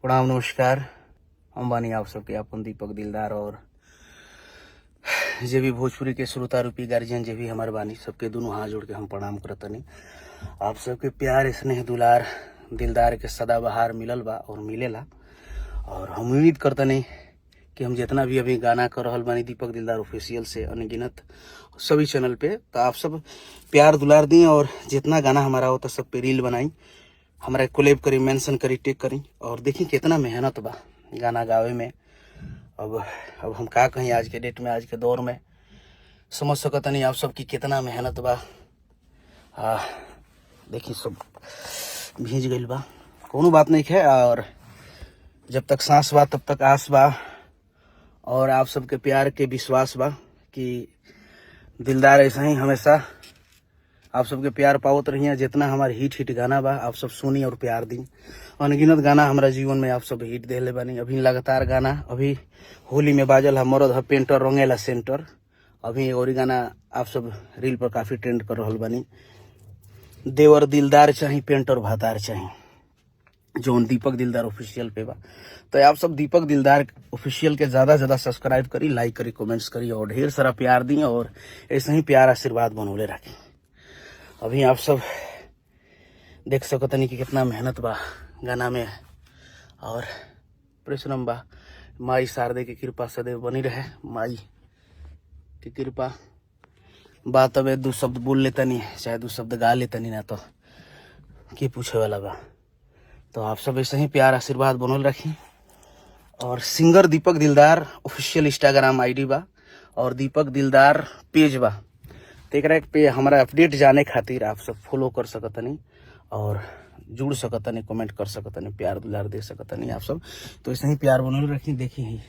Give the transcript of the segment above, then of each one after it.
प्रणाम नमस्कार। हम बानी आप सबके अपन दीपक दिलदार और जे भी भोजपुरी के श्रोता रूपी गार्जियन जे भी हमारे बानी सबके दोनों हाथ जोड़ के हम प्रणाम करतनी। आप सबके प्यार स्नेह दुलार दिलदार के सदाबहार मिलल बा और मिलेला और हम उम्मीद करतनी कि हम जितना भी अभी गाना कर रहल बानी दीपक दिलदार ऑफिशियल से अनगिनत सभी चैनल पे, तो आप सब प्यार दुलार दी और जितना गाना हमारा होता सब पे रील बनाई, हमारा कोलैब करी, मेंशन करी, टेक करी और देखी कितना मेहनत बा गाना गावे में। अब हम का कहीं आज के डेट में, आज के दौर में समझ सकत नहीं आप सब की कितना मेहनत बा। देखी सब भीज गइल बा, कोनो बात नहीं है और जब तक सांस बा तब तक आस बा और आप सबके प्यार के विश्वास बा कि दिलदार ऐसा ही हमेशा आप सबके प्यार पावत रहिए। जितना हमारे हिट गाना बा आप सब सुनी और प्यार दी। अनगिनत गाना हमारा जीवन में आप सब हिट देले बानी। अभी लगातार गाना अभी होली में बाजल है मरद है पेंटर रंगेला सेंटर। अभी और गाना आप सब रील पर काफी ट्रेंड कर रहल बानी। देवर दिलदार चाही पेंटर भातार चाही, जोन दीपक दिलदार ऑफिशियल पे बा। तो आप सब दीपक दिलदार ऑफिशियल के ज्यादा से ज्यादा सब्सक्राइब करी, लाइक करी, कमेंट्स करी और ढेर सारा प्यार दी और ऐसे ही प्यार आशीर्वाद बनौले रखी। अभी आप सब देख सकतनी कि कितना मेहनत बा गाना में और परिश्रम बा। माई शारदे की कृपा सदैव बनी रहे। माई की कृपा बात अब दो शब्द बोल लेता नहीं, चाहे दो शब्द गा लेता नहीं, ना तो की पूछे वाला बा। तो आप सब ऐसे ही प्यार आशीर्वाद बनल रखी और सिंगर दीपक दिलदार ऑफिशियल इंस्टाग्राम आईडी बा और दीपक दिलदार पेज बा। तो एक पे हमारा अपडेट जाने खातिर आप सब फॉलो कर सकतनी और जुड़ सकतनी, कमेंट कर सकतनी, प्यार दुलार दे सकतनी आप सब। तो ऐसे ही प्यार बनल रखी। देखी ही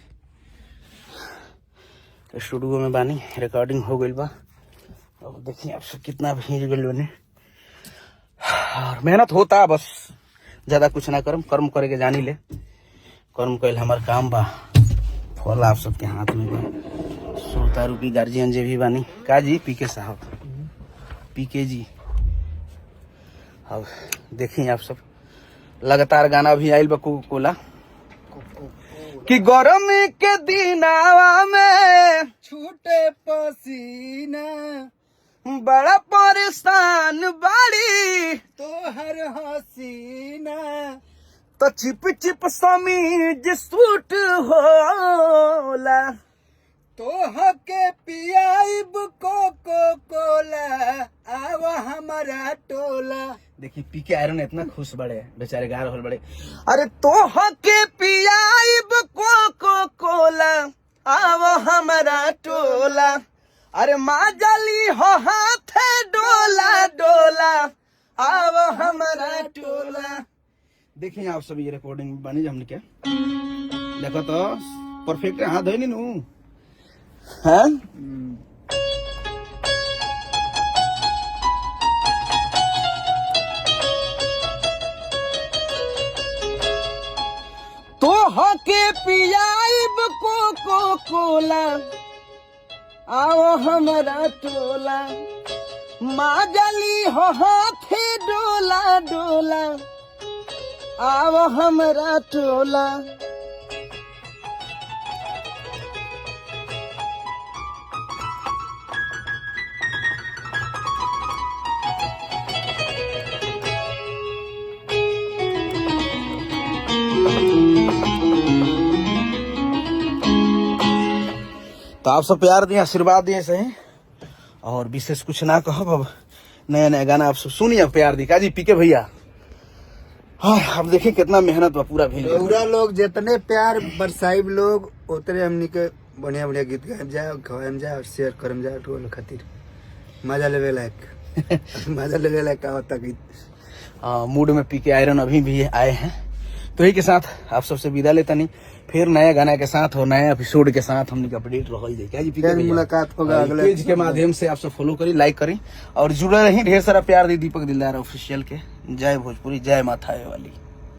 स्टूडियो में बानी, रिकॉर्डिंग हो गई बा और देखिए आप सब कितना भीज गए बने और मेहनत होता, बस ज्यादा कुछ ना करम, कर्म करे के जानी ले। कर्म कैल हमार काम बा, फल आप सबके हाथ में बा। श्रोता रूपी गार्जियन जे भी बानी का जी पीके साहब, पीके जी। अब देखिए आप सब लगातार गाना भी आइल बा कोला कि गर्मी के दिनावा में छूटे पसीना बड़ा परेशान बाड़ी तोहर हसीना तो चिप चिप समीज सूट होला तोह के पियाइब कोको कोला आवा हमारा टोला। देखिए पीके आयरन इतना खुश बड़े बेचारे गा रहल बड़े। अरे तोह के पियाइब कोको कोला आवा हमारा टोला। अरे माँ जली हो हाथे डोला डोला आवा हमारा टोला। देखिए आप सब ये रिकॉर्डिंग बनी हमने क्या देखो तो परफेक्ट हाथ धोई नहीं नू है। तो हके पियाइब कोको कोला आओ हमारा टोला। माजली हो हाथे डोला डोला आओ हमारा टोला। तो आप सब प्यार दिए, आशीर्वाद दिए सही और विशेष कुछ ना कहो। अब नया नया गाना आप सब सुनिए, प्यार दी का जी पीके भैया। हाँ अब देखिए कितना मेहनत बा पूरा भी पूरा लोग जितने प्यार बरसाइब लोग उतने हमनी के बढ़िया बढ़िया गीत गाएब जाए और खवाएम जाए और शेयर करम जाए टोल खातिर मजा लेवे लायक मजा लेवे लायक का होता गीत। मूड में पीके आयरन अभी भी आए हैं। तो यही के साथ आप सबसे विदा लेता नहीं, फिर नया गाना के साथ और नया एपिसोड के साथ हमने अपडेट रहल जाए क्या जी पीके भैया। मुलाकात होगा अगले पेज के माध्यम से। आप सब फॉलो करी, लाइक करी और जुड़े रही। ढेर सारा प्यार दी दीपक दिलदार ऑफिशियल के। जय भोजपुरी, जय माथा वाली।